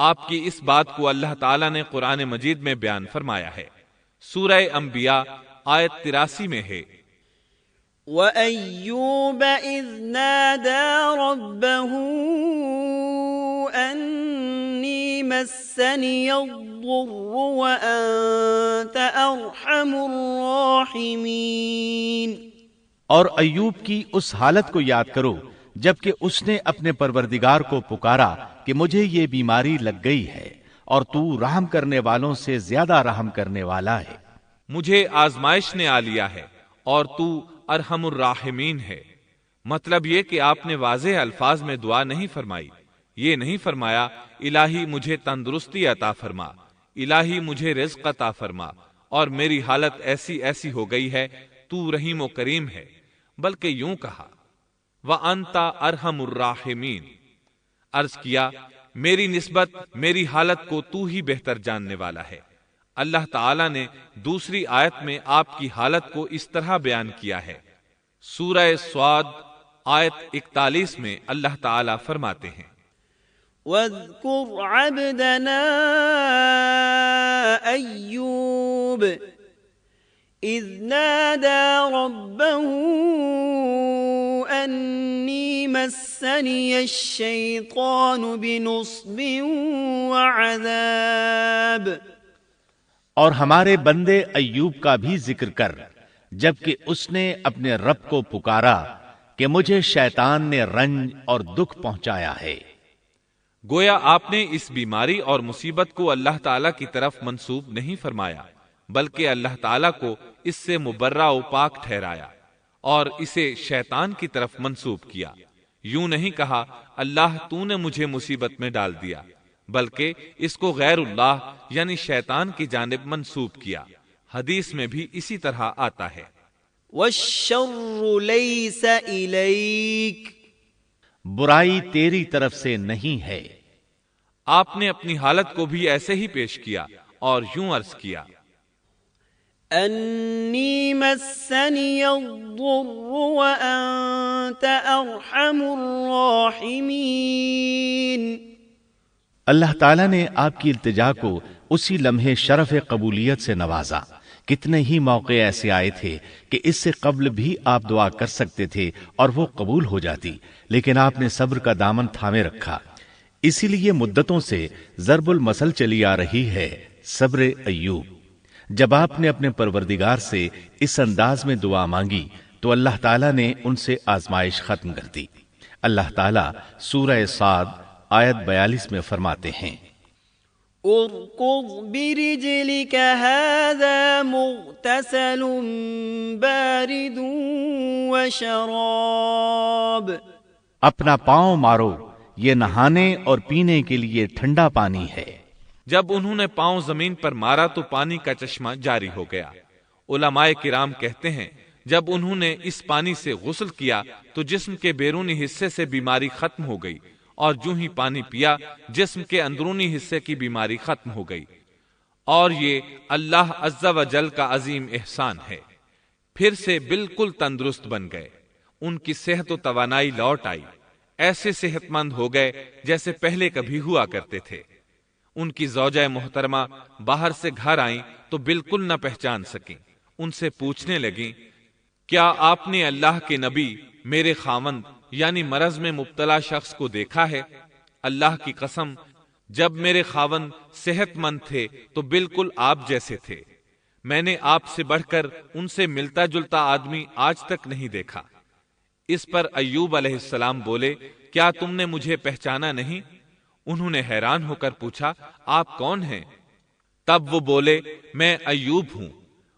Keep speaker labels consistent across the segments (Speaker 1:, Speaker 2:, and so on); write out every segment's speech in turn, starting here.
Speaker 1: آپ کی اس بات کو اللہ تعالیٰ نے قرآن مجید میں بیان فرمایا ہے۔ سورہ انبیاء آیت 83 میں ہے،
Speaker 2: وَأَيُّوبَ إِذْ نَادَى رَبَّهُ أَنِّي مَسَّنِيَ الضُّرُّ وَأَنْتَ أَرْحَمُ الرَّاحِمِينَ۔
Speaker 3: اور ایوب کی اس حالت کو یاد کرو جبکہ اس نے اپنے پروردگار کو پکارا کہ مجھے یہ بیماری لگ گئی ہے اور تو رحم کرنے والوں سے زیادہ رحم کرنے والا ہے۔
Speaker 1: مجھے آزمائش نے آ لیا ہے اور تو ارحم الراحمین ہے۔ مطلب یہ کہ آپ نے واضح الفاظ میں دعا نہیں فرمائی، یہ نہیں فرمایا الہی مجھے تندرستی عطا فرما، الہی مجھے رزق عطا فرما اور میری حالت ایسی ایسی ہو گئی ہے، تو رحیم و کریم ہے، بلکہ یوں کہا وَأَنْتَ أَرْحَمُ الرَّاحِمِينَ، عرض کیا میری نسبت میری حالت کو تو ہی بہتر جاننے والا ہے۔ اللہ تعالیٰ نے دوسری آیت میں آپ کی حالت کو اس طرح بیان کیا ہے۔ سورہ صاد آیت 41 میں اللہ تعالیٰ فرماتے ہیں،
Speaker 2: وَاذْكُرْ عَبْدَنَا أَيُّوبَ إِذْ نَادَى رَبَّهُ أَنِّي مَسَّنِيَ الشَّيْطَانُ بِنُصْبٍ وَعَذَابٍ۔
Speaker 3: اور ہمارے بندے ایوب کا بھی ذکر کر جبکہ اس نے اپنے رب کو پکارا کہ مجھے شیطان نے رنج اور دکھ پہنچایا ہے۔
Speaker 1: گویا آپ نے اس بیماری اور مصیبت کو اللہ تعالیٰ کی طرف منسوب نہیں فرمایا، بلکہ اللہ تعالیٰ کو اس سے مبرہ و پاک ٹھہرایا اور اسے شیطان کی طرف منسوب کیا۔ یوں نہیں کہا اللہ تو نے مجھے مصیبت میں ڈال دیا، بلکہ اس کو غیر اللہ یعنی شیطان کی جانب منسوب کیا۔ حدیث میں بھی اسی طرح آتا ہے،
Speaker 2: وَالشَّرُّ لَيْسَ إِلَيْكَ،
Speaker 3: برائی تیری طرف سے نہیں ہے۔
Speaker 1: آپ نے اپنی حالت کو بھی ایسے ہی پیش کیا اور یوں عرض کیا،
Speaker 2: أَنِّي مَسَّنِيَ الضُّرُّ وَأَنْتَ أَرْحَمُ الرَّاحِمِينَ۔
Speaker 3: اللہ تعالیٰ نے آپ کی التجا کو اسی لمحے شرف قبولیت سے نوازا۔ کتنے ہی موقع ایسے آئے تھے کہ اس سے قبل بھی آپ دعا کر سکتے تھے اور وہ قبول ہو جاتی، لیکن آپ نے صبر کا دامن تھامے رکھا۔ اسی لیے مدتوں سے ضرب المثل چلی آ رہی ہے صبر ایوب۔ جب آپ نے اپنے پروردگار سے اس انداز میں دعا مانگی تو اللہ تعالیٰ نے ان سے آزمائش ختم کر دی۔ اللہ تعالیٰ سورہ صاد آیت 42 میں فرماتے ہیں،
Speaker 2: ارکض برجلک هذا مغتسل بارد وشراب۔
Speaker 3: اپنا پاؤں مارو، یہ نہانے اور پینے کے لیے ٹھنڈا پانی ہے۔
Speaker 1: جب انہوں نے پاؤں زمین پر مارا تو پانی کا چشمہ جاری ہو گیا۔ علماء کرام کہتے ہیں جب انہوں نے اس پانی سے غسل کیا تو جسم کے بیرونی حصے سے بیماری ختم ہو گئی، اور جو ہی پانی پیا جسم کے اندرونی حصے کی بیماری ختم ہو گئی، اور یہ اللہ عز و جل کا عظیم احسان ہے۔ پھر سے بالکل تندرست بن گئے، ان کی صحت و توانائی لوٹ آئی، ایسے صحت مند ہو گئے جیسے پہلے کبھی ہوا کرتے تھے۔ ان کی زوجہ محترمہ باہر سے گھر آئیں تو بالکل نہ پہچان سکیں۔ ان سے پوچھنے لگیں، کیا آپ نے اللہ کے نبی میرے خاوند یعنی مرض میں مبتلا شخص کو دیکھا ہے؟ اللہ کی قسم جب میرے خاوند صحت مند تھے تو بالکل آپ جیسے تھے، میں نے آپ سے بڑھ کر ان سے ملتا جلتا آدمی آج تک نہیں دیکھا۔ اس پر ایوب علیہ السلام بولے، کیا تم نے مجھے پہچانا نہیں؟ انہوں نے حیران ہو کر پوچھا، آپ کون ہیں؟ تب وہ بولے، میں ایوب ہوں۔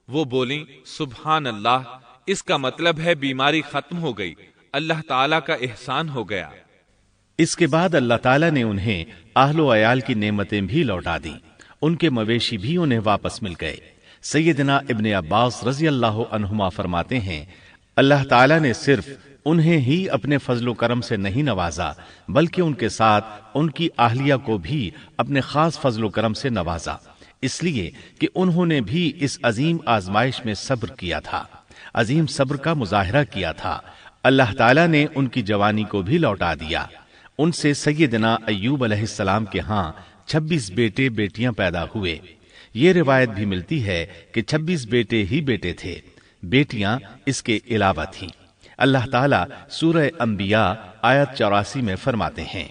Speaker 1: وہ بولیں، سبحان اللہ، اس کا مطلب ہے بیماری ختم ہو گئی، اللہ تعالیٰ کا احسان ہو گیا۔
Speaker 3: اس کے بعد اللہ تعالیٰ نے انہیں اہل و عیال کی نعمتیں بھی لوٹا دیں، ان کے مویشی بھی انہیں واپس مل گئے۔ سیدنا ابن عباس رضی اللہ عنہما فرماتے ہیں، اللہ تعالیٰ نے صرف انہیں ہی اپنے فضل و کرم سے نہیں نوازا بلکہ ان کے ساتھ ان کی اہلیہ کو بھی اپنے خاص فضل و کرم سے نوازا، اس لیے کہ انہوں نے بھی اس عظیم آزمائش میں صبر کیا تھا، عظیم صبر کا مظاہرہ کیا تھا۔ اللہ تعالیٰ نے ان کی جوانی کو بھی لوٹا دیا۔ ان سے سیدنا ایوب علیہ السلام کے ہاں 26 بیٹے بیٹیاں پیدا ہوئے۔ یہ روایت بھی ملتی ہے کہ 26 بیٹے ہی بیٹے تھے، بیٹیاں اس کے علاوہ تھیں۔ اللہ تعالیٰ سورہ انبیاء آیت 84 میں فرماتے ہیں،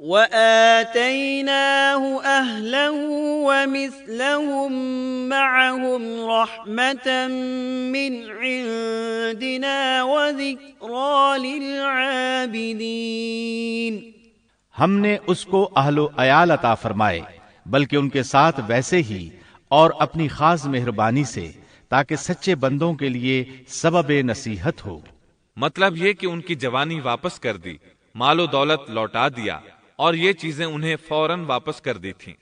Speaker 2: وَآتَيْنَاهُ أَهْلَهُ وَمِثْلَهُم مَّعَهُمْ رَحْمَةً مِّنْ عِندِنَا وَذِكْرَىٰ لِلْعَابِدِينَ۔
Speaker 3: ہم نے اس کو اہل و عیال عطا فرمائے، بلکہ ان کے ساتھ ویسے ہی اور اپنی خاص مہربانی سے، تاکہ سچے بندوں کے لیے سبب نصیحت ہو۔
Speaker 1: مطلب یہ کہ ان کی جوانی واپس کر دی، مال و دولت لوٹا دیا، اور یہ چیزیں انہیں فوراً واپس کر دی تھیں۔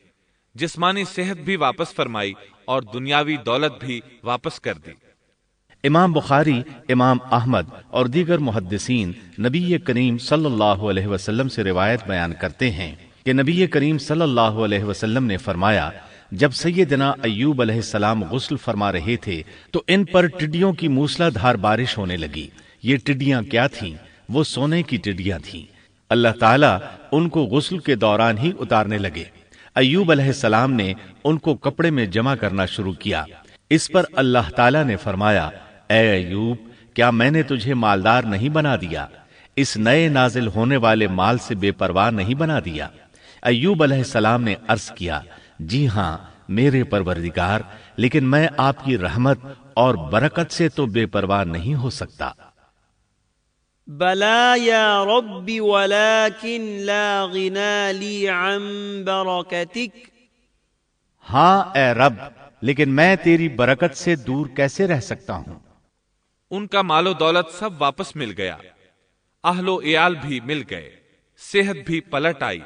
Speaker 1: جسمانی صحت بھی واپس فرمائی اور دنیاوی دولت بھی واپس کر دی۔
Speaker 3: امام بخاری، امام احمد اور دیگر محدثین نبی کریم صلی اللہ علیہ وسلم سے روایت بیان کرتے ہیں کہ نبی کریم صلی اللہ علیہ وسلم نے فرمایا، جب سیدنا ایوب علیہ السلام غسل فرما رہے تھے تو ان پر ٹڈیوں کی موسلا دھار بارش ہونے لگی۔ یہ ٹڈیاں کیا تھیں؟ وہ سونے کی ٹڈیاں تھیں۔ اللہ تعالیٰ ان کو غسل کے دوران ہی اتارنے لگے۔ ایوب علیہ السلام نے ان کو کپڑے میں جمع کرنا شروع کیا۔ اس پر اللہ تعالیٰ نے فرمایا، اے ایوب، کیا میں نے تجھے مالدار نہیں بنا دیا؟ اس نئے نازل ہونے والے مال سے بے پرواہ نہیں بنا دیا؟ ایوب علیہ السلام نے عرض کیا، جی ہاں میرے پروردگار، لیکن میں آپ کی رحمت اور برکت سے تو بے پرواہ نہیں ہو سکتا۔
Speaker 2: بلا یا رب ولكن لا غنى لي عن برکتک۔
Speaker 3: ہاں اے رب، لیکن میں تیری برکت سے دور کیسے رہ سکتا ہوں؟
Speaker 1: ان کا مال و دولت سب واپس مل گیا، اہل و عیال بھی مل گئے، صحت بھی پلٹ آئی۔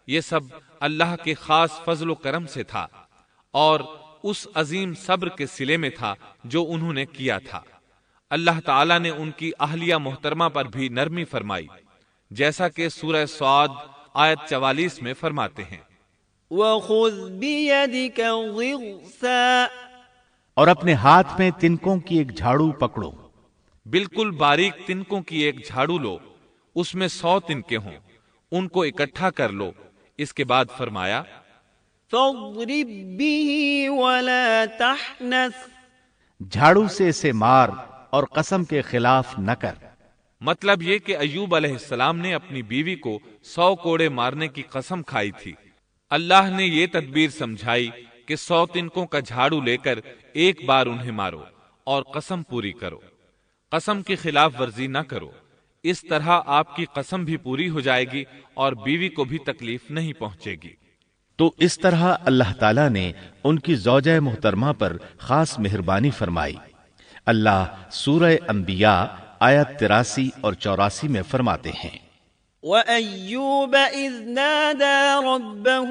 Speaker 1: یہ سب اللہ کے خاص فضل و کرم سے تھا اور اس عظیم صبر کے صلے میں تھا جو انہوں نے کیا تھا۔ اللہ تعالیٰ نے ان کی اہلیہ محترمہ پر بھی نرمی فرمائی، جیسا کہ سورہ صاد آیت 44 میں فرماتے ہیں،
Speaker 2: وَخُذْ بِيَدِكَ ضِغْثًا۔
Speaker 3: اور اپنے ہاتھ میں تنکوں کی ایک جھاڑو پکڑو۔
Speaker 1: بالکل باریک تنکوں کی ایک جھاڑو لو، اس میں 100 تنکے ہوں، ان کو اکٹھا کر لو۔ اس کے بعد فرمایا،
Speaker 2: فَاضْرِبْ بِهِ وَلَا تَحْنَثْ۔
Speaker 1: جھاڑو سے اسے مار اور قسم کے خلاف نہ کر۔ مطلب یہ کہ ایوب علیہ السلام نے اپنی بیوی کو 100 کوڑے مارنے کی قسم کھائی تھی۔ اللہ نے یہ تدبیر سمجھائی کہ 100 تنکوں کا جھاڑو لے کر ایک بار انہیں مارو اور قسم پوری کرو، قسم کی خلاف ورزی نہ کرو۔ اس طرح آپ کی قسم بھی پوری ہو جائے گی اور بیوی کو بھی تکلیف نہیں پہنچے گی۔
Speaker 3: تو اس طرح اللہ تعالیٰ نے ان کی زوجہ محترمہ پر خاص مہربانی فرمائی۔ اللہ سورہ انبیاء آیت 83 اور 84 میں فرماتے ہیں،
Speaker 2: وَأَيُّوبَ إِذْ نَادَى رَبَّهُ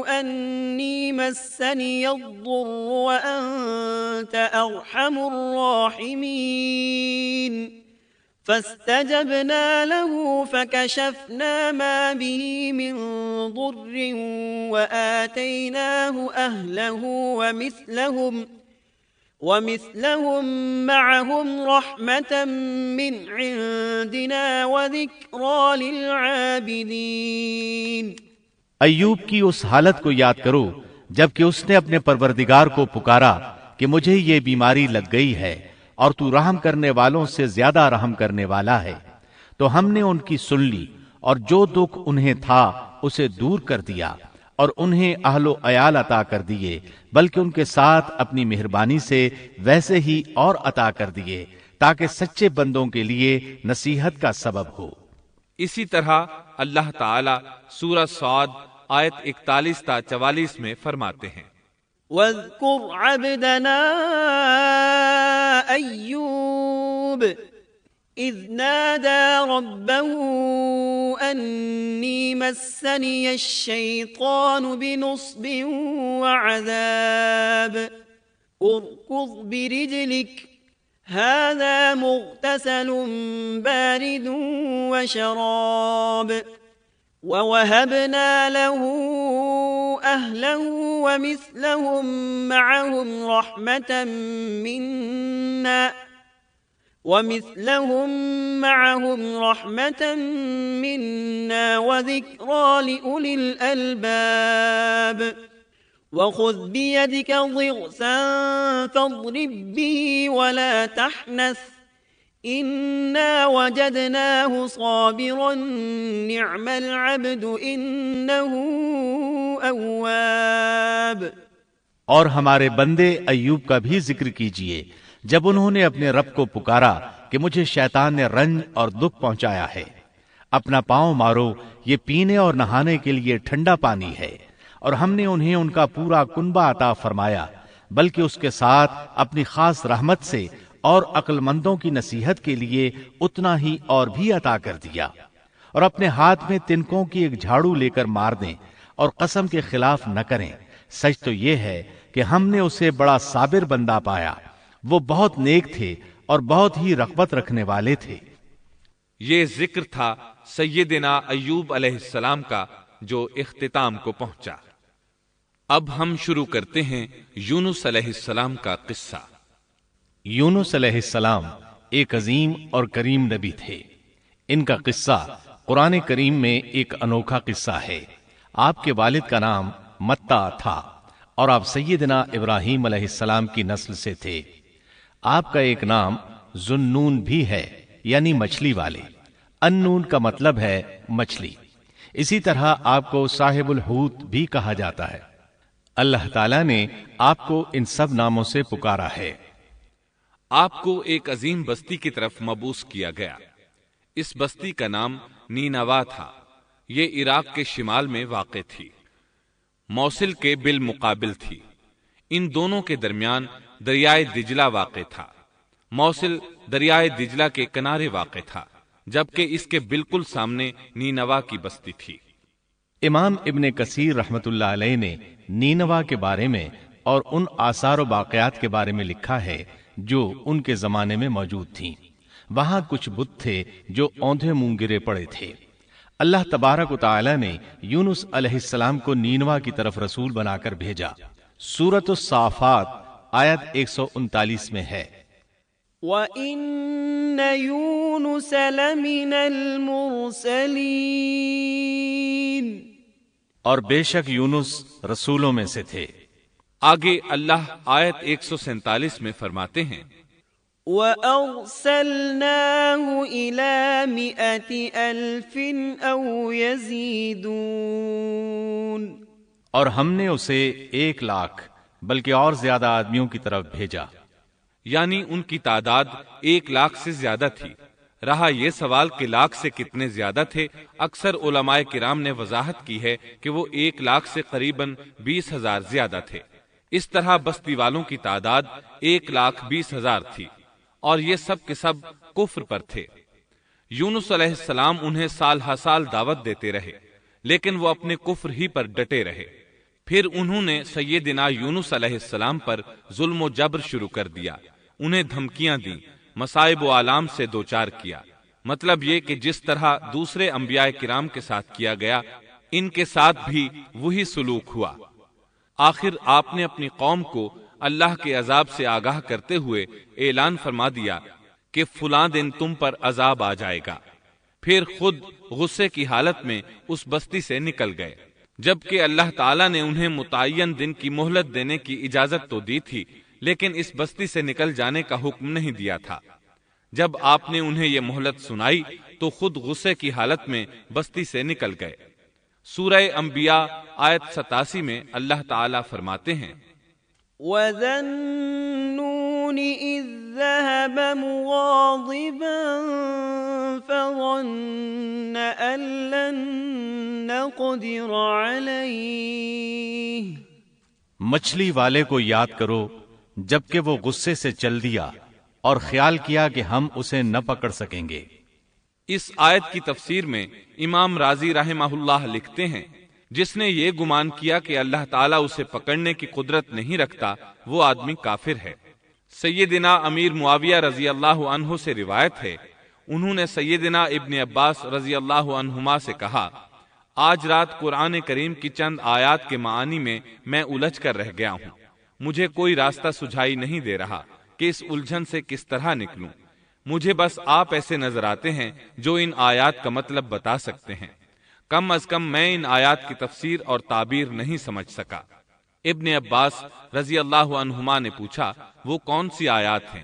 Speaker 2: أَنِّي مَسَّنِيَ الضُّرُّ وَأَنْتَ أَرْحَمُ الرَّاحِمِينَ فَاسْتَجَبْنَا لَهُ فَكَشَفْنَا مَا بِهِ مِنْ ضُرٍّ وَآتَيْنَاهُ أَهْلَهُ وَمِثْلَهُمْ مَعَهُمْ رَحْمَةً مِّنْ عِنْدِنَا وَذِكْرَىٰ لِلْعَابِدِينَ۔
Speaker 3: ایوب کی اس حالت کو یاد کرو جبکہ اس نے اپنے پروردگار کو پکارا کہ مجھے یہ بیماری لگ گئی ہے اور تو رحم کرنے والوں سے زیادہ رحم کرنے والا ہے۔ تو ہم نے ان کی سن لی اور جو دکھ انہیں تھا اسے دور کر دیا اور انہیں اہل و عیال عطا کر دیے، بلکہ ان کے ساتھ اپنی مہربانی سے ویسے ہی اور عطا کر دیے تاکہ سچے بندوں کے لیے نصیحت کا سبب ہو۔
Speaker 1: اسی طرح اللہ تعالی سورہ صاد آیت 41 تا 44 میں فرماتے ہیں،
Speaker 2: وَاذْكُرْ عَبْدَنَا أَيُّوبَ إِذْ نَادَى رَبَّهُ أَنِّي مَسَّنِيَ الشَّيْطَانُ بِنُصْبٍ وَعَذَابٍ ارْكُضْ بِرِجْلِكَ هَذَا مُغْتَسَلٌ بَارِدٌ وَشَرَابٌ وَوَهَبْنَا لَهُ أَهْلَهُ وَمِثْلَهُمْ مَعَهُمْ رَحْمَةً مِنَّا ومثلهم معهم رحمة منا وذكرى لأولي الألباب وخذ بيدك ضغثا فاضرب به ولا تحنث إنا وجدناه صابرا نعم العبد إنه أواب۔
Speaker 3: اور ہمارے بندے ایوب کا بھی ذکر کیجئے جب انہوں نے اپنے رب کو پکارا کہ مجھے شیطان نے رنج اور دکھ پہنچایا ہے، اپنا پاؤں مارو، یہ پینے اور نہانے کے لیے ٹھنڈا پانی ہے، اور ہم نے انہیں ان کا پورا کنبہ عطا فرمایا، بلکہ اس کے ساتھ اپنی خاص رحمت سے اور عقل مندوں کی نصیحت کے لیے اتنا ہی اور بھی عطا کر دیا۔ اور اپنے ہاتھ میں تنکوں کی ایک جھاڑو لے کر مار دیں اور قسم کے خلاف نہ کریں، سچ تو یہ ہے کہ ہم نے اسے بڑا صابر بندہ پایا، وہ بہت نیک تھے اور بہت ہی رغبت رکھنے والے تھے۔
Speaker 1: یہ ذکر تھا سیدنا ایوب علیہ السلام کا جو اختتام کو پہنچا۔ اب ہم شروع کرتے ہیں یونس علیہ السلام کا قصہ۔
Speaker 3: یونس علیہ السلام ایک عظیم اور کریم نبی تھے۔ ان کا قصہ قرآن کریم میں ایک انوکھا قصہ ہے۔ آپ کے والد کا نام متا تھا اور آپ سیدنا ابراہیم علیہ السلام کی نسل سے تھے۔ آپ کا ایک نام ذُنُّون بھی ہے، یعنی مچھلی والے۔ ان-نون کا مطلب ہے مچھلی۔ اسی طرح آپ کو صاحب الحوت بھی کہا جاتا ہے۔ اللہ تعالیٰ نے آپ کو ان سب ناموں سے پکارا ہے۔
Speaker 1: آپ کو ایک عظیم بستی کی طرف مبعوث کیا گیا۔ اس بستی کا نام نینوا تھا۔ یہ عراق کے شمال میں واقع تھی، موصل کے بالمقابل تھی۔ ان دونوں کے درمیان دریائے دجلہ واقع تھا۔ موصل دریائے دجلہ کے کنارے واقع تھا، جبکہ اس کے بالکل سامنے نینوا کی بستی تھی۔
Speaker 3: امام ابن کثیر رحمت اللہ علیہ نے نینوا کے بارے میں اور ان آثار و باقیات کے بارے میں لکھا ہے جو ان کے زمانے میں موجود تھیں۔ وہاں کچھ بت تھے جو اوندھے منہ گرے پڑے تھے۔ اللہ تبارک و تعالی نے یونس علیہ السلام کو نینوا کی طرف رسول بنا کر بھیجا۔ سورۃ الصافات آیت 139 میں ہے،
Speaker 2: وَإِنَّ يُونُسَ لَمِنَ الْمُرْسَلِينَ،
Speaker 3: اور بے شک یونس رسولوں میں سے تھے۔
Speaker 1: آگے اللہ آیت 147 میں فرماتے ہیں،
Speaker 2: وَأَرْسَلْنَاهُ إِلَى 100,000 أَوْ يَزِيدُونَ،
Speaker 3: اور ہم نے اسے 100,000 بلکہ اور زیادہ آدمیوں کی طرف بھیجا۔
Speaker 1: یعنی ان کی تعداد 100,000 سے زیادہ تھی۔ رہا یہ سوال کہ لاکھ سے کتنے زیادہ تھے، اکثر علماء کرام نے وضاحت کی ہے کہ وہ 100,000 سے قریباً 20,000 زیادہ تھے۔ اس طرح بستی والوں کی تعداد 1,20,000 تھی، اور یہ سب کے سب کفر پر تھے۔ یونس علیہ السلام انہیں سال ہر سال دعوت دیتے رہے، لیکن وہ اپنے کفر ہی پر ڈٹے رہے۔ پھر انہوں نے سیدنا یونس علیہ السلام پر ظلم و جبر شروع کر دیا، انہیں دھمکیاں دیں، مصائب و آلام سے دوچار کیا۔ مطلب یہ کہ جس طرح دوسرے انبیاء کرام کے ساتھ کیا گیا، ان کے ساتھ بھی وہی سلوک ہوا۔ آخر آپ نے اپنی قوم کو اللہ کے عذاب سے آگاہ کرتے ہوئے اعلان فرما دیا کہ فلاں دن تم پر عذاب آ جائے گا۔ پھر خود غصے کی حالت میں اس بستی سے نکل گئے، جبکہ اللہ تعالیٰ نے انہیں متعین دن کی مہلت دینے کی اجازت تو دی تھی، لیکن اس بستی سے نکل جانے کا حکم نہیں دیا تھا۔ جب آپ نے انہیں یہ مہلت سنائی تو خود غصے کی حالت میں بستی سے نکل گئے۔ سورہ انبیاء آیت 87 میں اللہ تعالیٰ فرماتے ہیں،
Speaker 2: وَذَنُّونِ إِذ ذَّهَبَ مُغَاضِبًا فَظَنَّ أَن لَّن نَّقْدِرَ عَلَيْهِ،
Speaker 3: مچھلی والے کو یاد کرو جبکہ وہ غصے سے چل دیا اور خیال کیا کہ ہم اسے نہ پکڑ سکیں گے۔
Speaker 1: اس آیت کی تفسیر میں امام رازی رحمہ اللہ لکھتے ہیں، جس نے یہ گمان کیا کہ اللہ تعالیٰ اسے پکڑنے کی قدرت نہیں رکھتا، وہ آدمی کافر ہے۔ سیدنا امیر معاویہ رضی اللہ عنہ سے روایت ہے، انہوں نے سیدنا ابن عباس رضی اللہ عنہما سے کہا، آج رات قرآن کریم کی چند آیات کے معانی میں میں الجھ کر رہ گیا ہوں، مجھے کوئی راستہ سجھائی نہیں دے رہا کہ اس الجھن سے کس طرح نکلوں۔ مجھے بس آپ ایسے نظر آتے ہیں جو ان آیات کا مطلب بتا سکتے ہیں، کم از کم میں ان آیات کی تفسیر اور تعبیر نہیں سمجھ سکا۔ ابن عباس رضی اللہ عنہما نے پوچھا، وہ کون سی آیات ہیں؟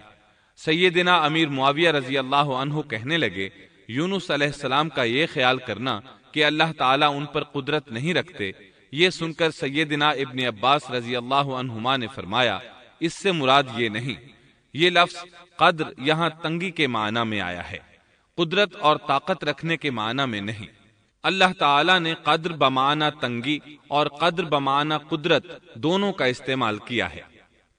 Speaker 1: سیدنا امیر معاویہ رضی اللہ عنہ کہنے لگے، یونس علیہ السلام کا یہ خیال کرنا کہ اللہ تعالیٰ ان پر قدرت نہیں رکھتے، یہ سن کر سیدنا ابن عباس رضی اللہ عنہما نے فرمایا، اس سے مراد یہ نہیں، یہ لفظ قدر یہاں تنگی کے معنی میں آیا ہے، قدرت اور طاقت رکھنے کے معنی میں نہیں۔ اللہ تعالیٰ نے قدر بمعنی تنگی اور قدر بمعنی قدرت دونوں کا استعمال کیا ہے۔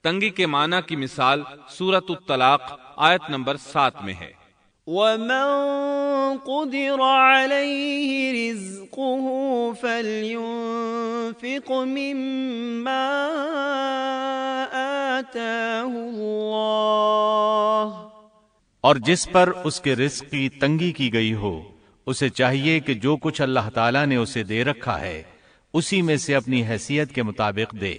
Speaker 1: تنگی کے معنی کی مثال سورۃ الطلاق آیت نمبر 7 میں ہے،
Speaker 2: وَمَن قُدِرَ عَلَيْهِ رِزْقُهُ فَلْيُنْفِقْ مِمَّا آتَاهُ اللَّهُ،
Speaker 3: اور جس پر اس کے رزق کی تنگی کی گئی ہو اسے چاہیے کہ جو کچھ اللہ تعالیٰ نے اسے دے رکھا ہے اسی میں سے اپنی حیثیت کے مطابق دے۔